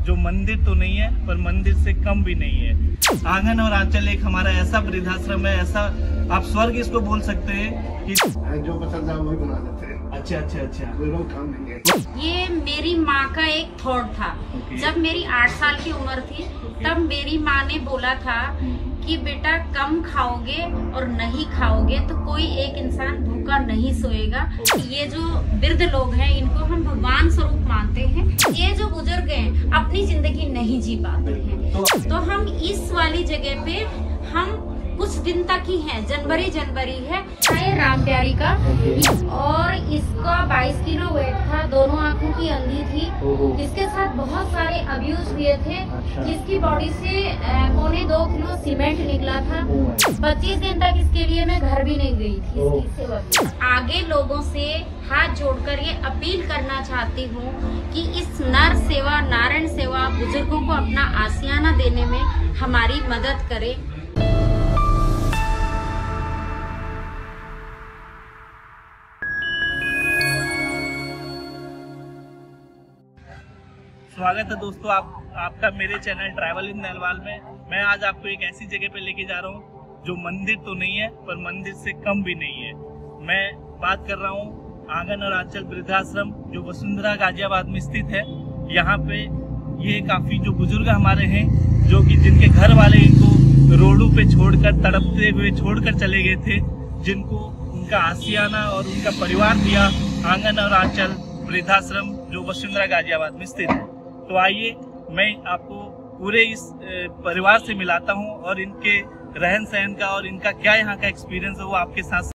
जो मंदिर तो नहीं है पर मंदिर से कम भी नहीं है। आंगन और आंचल एक हमारा ऐसा वृद्धाश्रम है, ऐसा आप स्वर्ग इसको बोल सकते हैं कि जो पसंद है वही बना देते हैं। अच्छा अच्छा अच्छा, कोई रोक थाम नहीं है। ये मेरी माँ का एक थॉट था। जब मेरी 8 साल की उम्र थी तब मेरी माँ ने बोला था कि बेटा कम खाओगे और नहीं खाओगे तो कोई एक इंसान भूखा नहीं सोएगा। ये जो वृद्ध लोग हैं इनको हम भगवान स्वरूप मानते हैं। ये जो बुजुर्ग हैं अपनी जिंदगी नहीं जी पाते हैं, तो हम इस वाली जगह पे हम कुछ दिन तक ही हैं। जनवरी है। ये राम प्यारी का और इसका 22 किलो वेट था, दोनों आंखों की अंधी थी। इसके साथ बहुत सारे अब्यूज हुए थे। इसकी बॉडी से 1.25 किलो सीमेंट निकला था। 25 दिन तक इसके लिए मैं घर भी नहीं गई थी इसकी सेवा। आगे लोगों से हाथ जोड़कर ये अपील करना चाहती हूँ कि इस नर सेवा नारायण सेवा बुजुर्गों को अपना आसियाना देने में हमारी मदद करें। स्वागत है दोस्तों आपका मेरे चैनल ट्रैवल इन नैलवाल में। मैं आज आपको एक ऐसी जगह पे लेके जा रहा हूँ जो मंदिर तो नहीं है पर मंदिर से कम भी नहीं है। मैं बात कर रहा हूँ आंगन और आंचल वृद्धाश्रम जो वसुंधरा गाजियाबाद में स्थित है। यहाँ पे ये काफी जो बुजुर्ग हमारे हैं जो कि जिनके घर वाले इनको रोडों पे छोड़कर तड़पते हुए छोड़कर चले गए थे, जिनको उनका आसियाना और उनका परिवार दिया आंगन और आंचल वृद्धाश्रम जो वसुंधरा गाजियाबाद में स्थित है। तो आइए मैं आपको पूरे इस परिवार से मिलाता हूँ और इनके रहन सहन का और इनका क्या यहाँ का एक्सपीरियंस है वो आपके साथ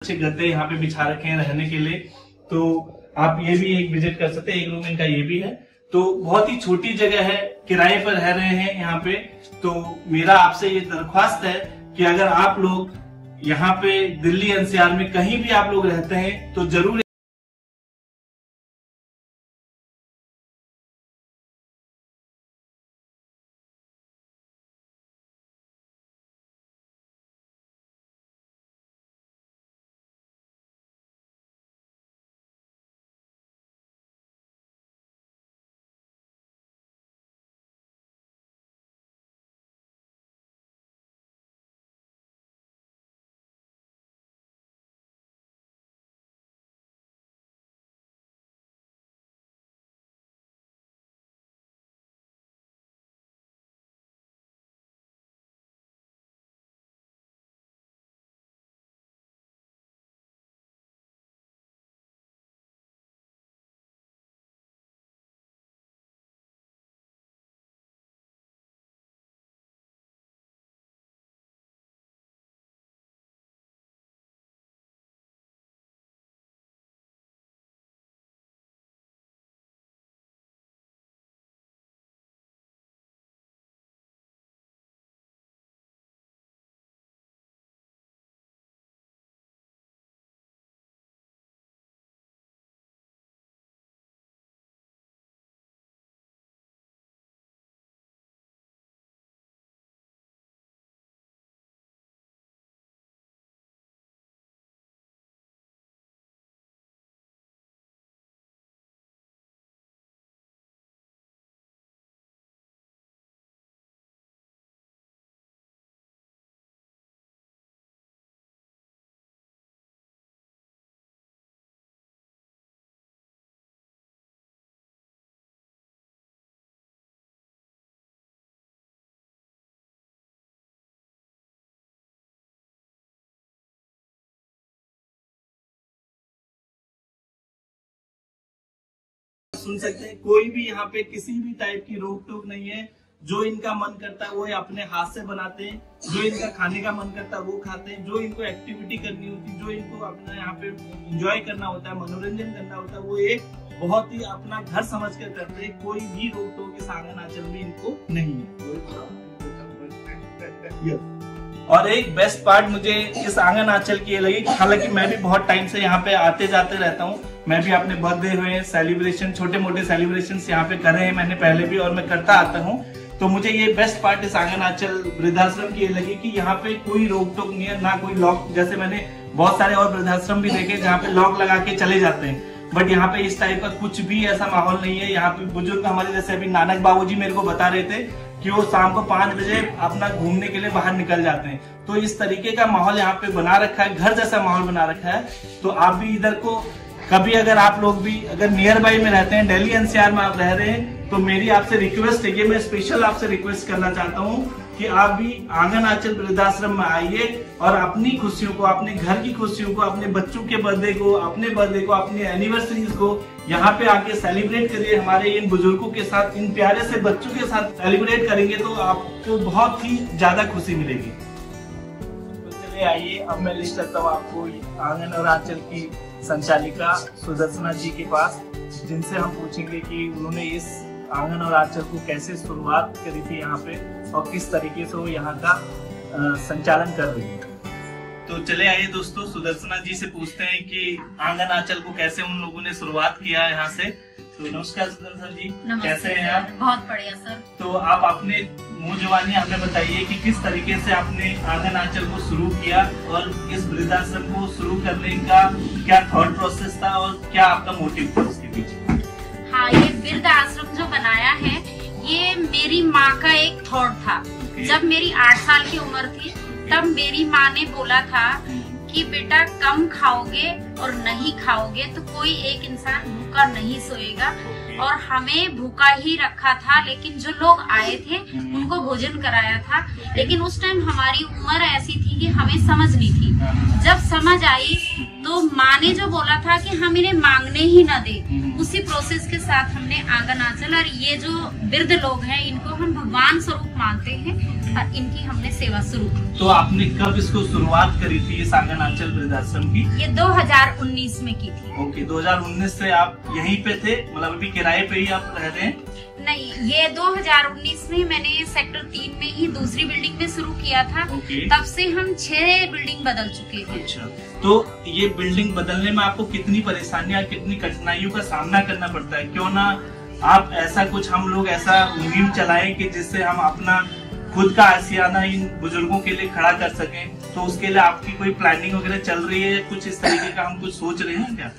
अच्छे गद्दे यहाँ पे बिछा रखे हैं रहने के लिए, तो आप ये भी एक विजिट कर सकते हैं। एक रूम इनका ये भी है, तो बहुत ही छोटी जगह है, किराए पर रह रहे हैं यहाँ पे। तो मेरा आपसे ये दरख्वास्त है कि अगर आप लोग यहाँ पे दिल्ली एनसीआर में कहीं भी आप लोग रहते हैं तो जरूर सुन सकते हैं। कोई भी यहाँ पे किसी भी टाइप की रोक टोक नहीं है। जो इनका मन करता है वो अपने हाथ से बनाते हैं, जो इनका खाने का मन करता है वो खाते हैं, जो इनको एक्टिविटी करनी होती है, जो इनको अपना यहाँ पे एंजॉय करना होता है, मनोरंजन करना होता है, वो एक बहुत ही अपना घर समझ कर करते हैं। कोई भी रोक टोक इस आंगनाचल में इनको नहीं है। और एक बेस्ट पार्ट मुझे इस आंगनाचल की ये लगी, हालांकि मैं भी बहुत टाइम से यहाँ पे आते जाते रहता हूँ। मैं भी अपने बर्थडे हुए सेलिब्रेशन, छोटे मोटे सेलिब्रेशन यहाँ पे करे हैं मैंने पहले भी, और मैं करता आता हूँ। तो मुझे ये बेस्ट पार्ट इस आंगनाचल वृद्धाश्रम की ये लगी कि यहाँ पे कोई रोक टोक नहीं है, ना कोई लॉक। जैसे मैंने बहुत सारे और वृद्धाश्रम भी देखे जहाँ पे लॉक लगा के चले जाते हैं, बट यहाँ पे इस टाइप का कुछ भी ऐसा माहौल नहीं है। यहाँ पे बुजुर्ग हमारे, जैसे अभी नानक बाबूजी मेरे को बता रहे थे कि वो शाम को 5 बजे अपना घूमने के लिए बाहर निकल जाते हैं। तो इस तरीके का माहौल यहाँ पे बना रखा है, घर जैसा माहौल बना रखा है। तो आप भी इधर को कभी अगर आप लोग भी अगर नियर बाई में रहते हैं, दिल्ली एनसीआर में आप रह रहे हैं, तो मेरी आपसे रिक्वेस्ट है, ये मैं स्पेशल आपसे रिक्वेस्ट करना चाहता हूँ कि आप भी आंगनाचल वृद्धाश्रम में आइए और अपनी खुशियों को, अपने घर की खुशियों को, अपने बच्चों के बर्थडे को, अपने बर्थडे को, अपनी एनिवर्सरीज को यहाँ पे आके सेलिब्रेट करिए। हमारे इन बुजुर्गों के साथ, इन प्यारे से बच्चों के साथ सेलिब्रेट करेंगे तो आपको बहुत ही ज्यादा खुशी मिलेगी। तो चलिए आइए, अब मैं ले चलता हूँ आपको आंगन और आंचल की संचालिका सुदर्शना जी के पास, जिनसे हम पूछेंगे कि उन्होंने इस आंगन और आंचल को कैसे शुरुआत करी थी यहाँ पे और किस तरीके से वो यहाँ का संचालन कर रही है। तो चले आइए दोस्तों, सुदर्शना जी से पूछते हैं कि आंगन आंचल को कैसे उन लोगों ने शुरुआत किया है यहाँ से। तो नमस्कार सुदर्शना जी, कैसे हैं आप? बहुत बढ़िया सर। तो आप अपने मुँह जुबानी हमें बताइए कि किस तरीके से आपने आंगन आंचल को शुरू किया और इस वृद्धाश्रम को शुरू करने का क्या थॉट प्रोसेस था और क्या आपका मोटिव था उसके पीछे? हाँ, ये वृद्धाश्रम जो बनाया है ये मेरी माँ का एक थॉट था। जब मेरी 8 साल की उम्र थी तब मेरी माँ ने बोला था कि बेटा कम खाओगे और नहीं खाओगे तो कोई एक इंसान भूखा नहीं सोएगा, और हमें भूखा ही रखा था। लेकिन जो लोग आए थे उनको भोजन कराया था, लेकिन उस टाइम हमारी उम्र ऐसी थी कि हमें समझ नहीं थी। जब समझ आई तो माँ ने जो बोला था कि हम इन्हें मांगने ही न दे, उसी प्रोसेस के साथ हमने आंगन आंचल, और ये जो वृद्ध लोग हैं इनको हम भगवान स्वरूप मानते हैं, इनकी हमने सेवा शुरू की। तो आपने कब इसको शुरुआत करी थी, ये सांगनाचल वृद्धाश्रम की? ये 2019 में की थी। ओके, 2019 से आप यहीं पे थे, मतलब अभी किराए पे ही आप रह रहे हैं? नहीं, ये 2019 में मैंने सेक्टर 3 में ही दूसरी बिल्डिंग में शुरू किया था। तब से हम 6 बिल्डिंग बदल चुके हैं। अच्छा, तो ये बिल्डिंग बदलने में आपको कितनी परेशानियां, कितनी कठिनाइयों का सामना करना पड़ता है? क्यों ना आप ऐसा कुछ, हम लोग ऐसा मुहिम चलाएं कि जिससे हम अपना खुद का आशियाना इन बुजुर्गों के लिए खड़ा कर सकें। तो उसके लिए आपकी कोई प्लानिंग वगैरह चल रही है, कुछ इस तरीके का हम कुछ सोच रहे हैं क्या?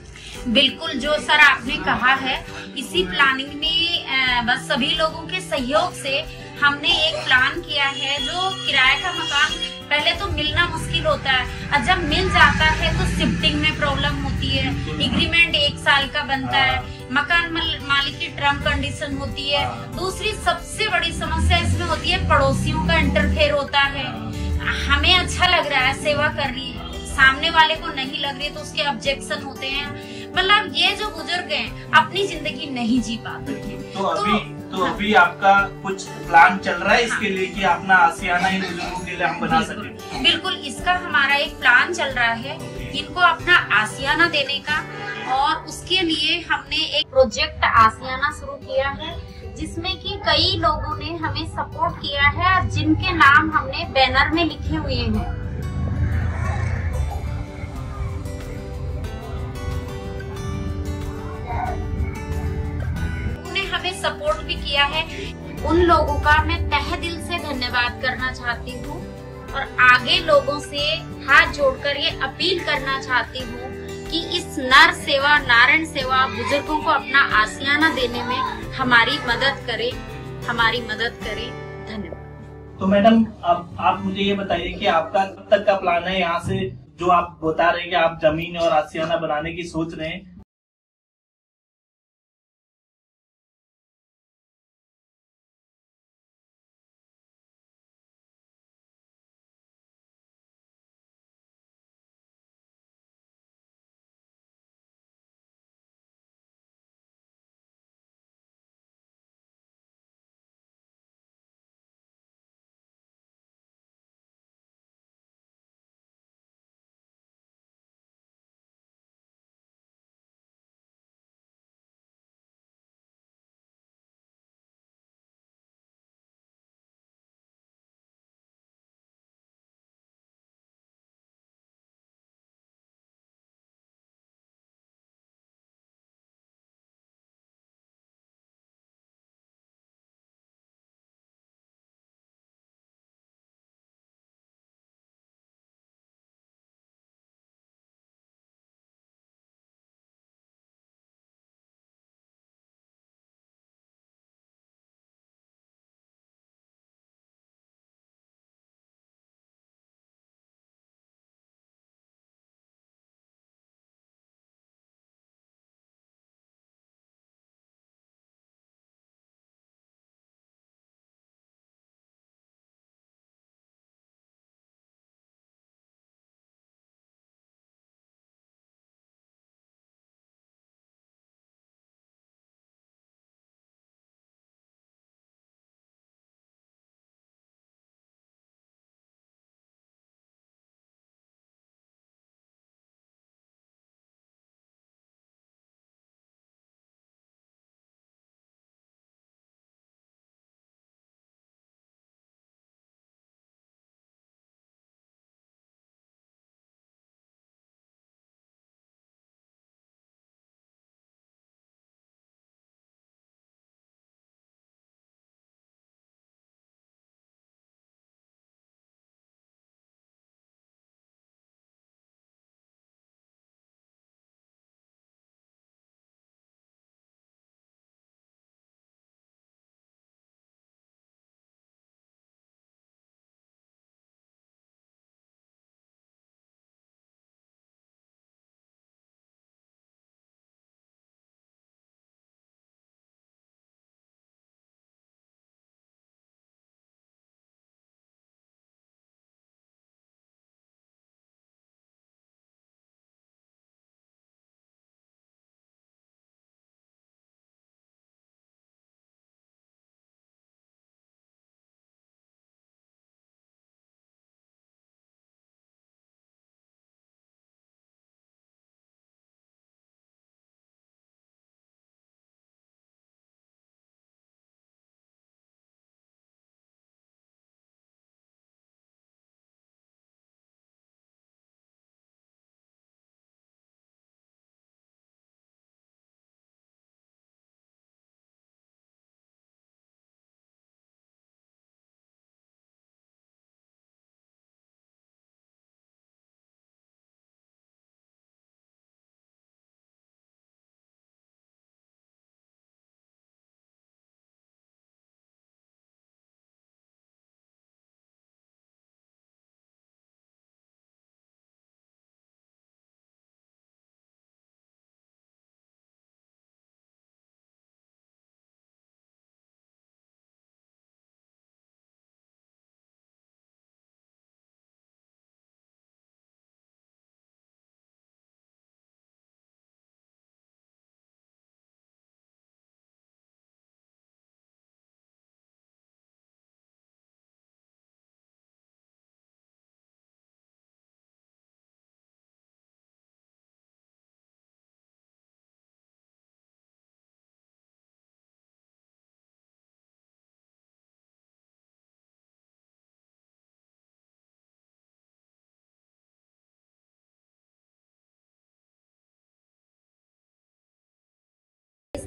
बिल्कुल, जो सर आपने कहा है, इसी प्लानिंग में बस सभी लोगों के सहयोग से हमने एक प्लान किया है। जो किराए का मकान पहले तो मिलना मुश्किल होता है, और जब मिल जाता है तो शिफ्टिंग में प्रॉब्लम होती है। एग्रीमेंट 1 साल का बनता है, मकान मालिक की टर्म कंडीशन होती है। दूसरी सबसे बड़ी समस्या इसमें होती है, पड़ोसियों का इंटरफेयर होता है। हमें अच्छा लग रहा है, सेवा कर रही है, सामने वाले को नहीं लग रही है तो उसके ऑब्जेक्शन होते हैं। मतलब ये जो बुजुर्ग हैं अपनी जिंदगी नहीं जी पाते हैं। तो अभी आपका कुछ प्लान चल रहा है इसके लिए कि अपना आशियाना इन बुजुर्गों के लिए हम बना सकें? बिल्कुल, इसका हमारा एक प्लान चल रहा है, इनको अपना आशियाना देने का। और उसके लिए हमने एक प्रोजेक्ट आशियाना शुरू किया है, जिसमें कि कई लोगों ने हमें सपोर्ट किया है और जिनके नाम हमने बैनर में लिखे हुए हैं। हमें सपोर्ट भी किया है। उन लोगों का मैं तहे दिल से धन्यवाद करना चाहती हूँ और आगे लोगों से हाथ जोड़कर ये अपील करना चाहती हूँ कि इस नर सेवा, नारायण सेवा बुजुर्गों को अपना आशियाना देने में हमारी मदद करें, धन्यवाद। तो मैडम, अब आप मुझे ये बताइए कि आपका कब तक का प्लान है? यहाँ से जो आप बता रहे हैं कि आप जमीन और आशियाना बनाने की सोच रहे हैं,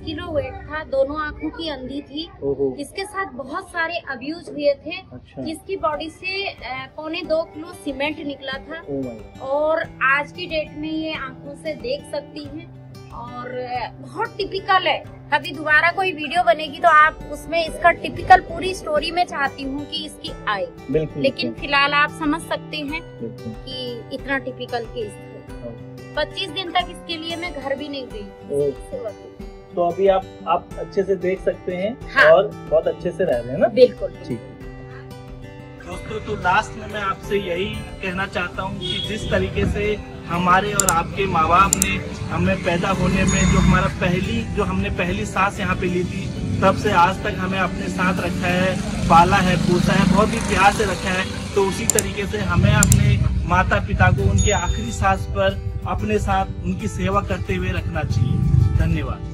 किलो वेट था, दोनों आंखों की अंधी थी। इसके साथ बहुत सारे अब्यूज हुए थे। अच्छा। इसकी बॉडी से 1.25 किलो सीमेंट निकला था। और आज की डेट में ये आंखों से देख सकती हैं और बहुत टिपिकल है। कभी दोबारा कोई वीडियो बनेगी तो आप उसमें इसका टिपिकल पूरी स्टोरी में चाहती हूँ कि इसकी आए, लेकिन फिलहाल आप समझ सकते हैं कि इतना टिपिकल केस है। 25 दिन तक इसके लिए मैं घर भी नहीं गई। तो अभी आप अच्छे से देख सकते हैं। हाँ। और बहुत अच्छे से रह रहे हैं ना। बिल्कुल ठीक। दोस्तों, तो लास्ट में मैं आपसे यही कहना चाहता हूँ कि जिस तरीके से हमारे और आपके माँ बाप ने हमें पैदा होने में जो हमने पहली सांस यहाँ पे ली थी, तब से आज तक हमें अपने साथ रखा है, पाला है, पोसा है, बहुत ही प्यार से रखा है। तो उसी तरीके से हमें अपने माता पिता को उनके आखिरी सांस पर अपने साथ उनकी सेवा करते हुए रखना चाहिए। धन्यवाद।